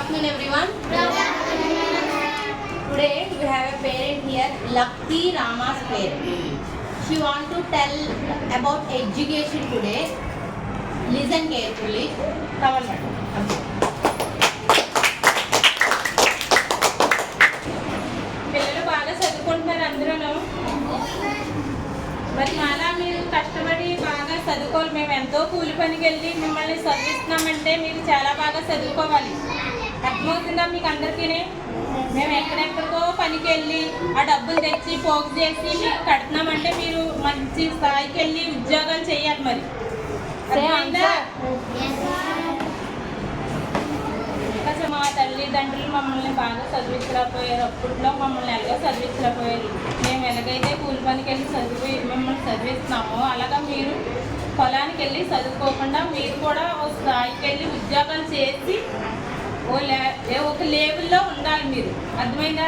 afternoon everyone. Today we have a parent here, Lakti Rama's parent. She want to tell about education today. Listen carefully. Come on, madam. పిల్లలు బాగా చదువుకుంటున్నారు అందరూను. మరి అలా మీరు కష్టపడి బాగా చదువుకోవాలి. మేము ఎంతో కూలి పనికి వెళ్ళి మిమ్మల్ని చదివిస్తున్నామంటే మీరు చాలా బాగా చదువుకోవాలి. అర్థమవుతుందా మీకు అందరికీ? మేము ఎక్కడెక్కడికో పనికి వెళ్ళి ఆ డబ్బులు తెచ్చి పోగు చేసి మీకు కడుతున్నామంటే మీరు మంచి స్థాయికి వెళ్ళి ఉద్యోగాలు చేయాలి. మరి అర్థమైందా? అసలు మా తల్లిదండ్రులు మమ్మల్ని బాగా చదివించలేకపోయారు. అప్పట్లో మమ్మల్ని ఎలాగో చదివించలేకపోయారు. మేము ఎలాగైతే కూలి పనికి వెళ్ళి మిమ్మల్ని చదివిస్తున్నామో అలాగా మీరు పొలానికి వెళ్ళి చదువుకోకుండా మీరు కూడా ఒక స్థాయికి వెళ్ళి ఉద్యోగాలు చేసి ఒక లేబుల్లో ఉండాలి మీరు. అర్థమైందా?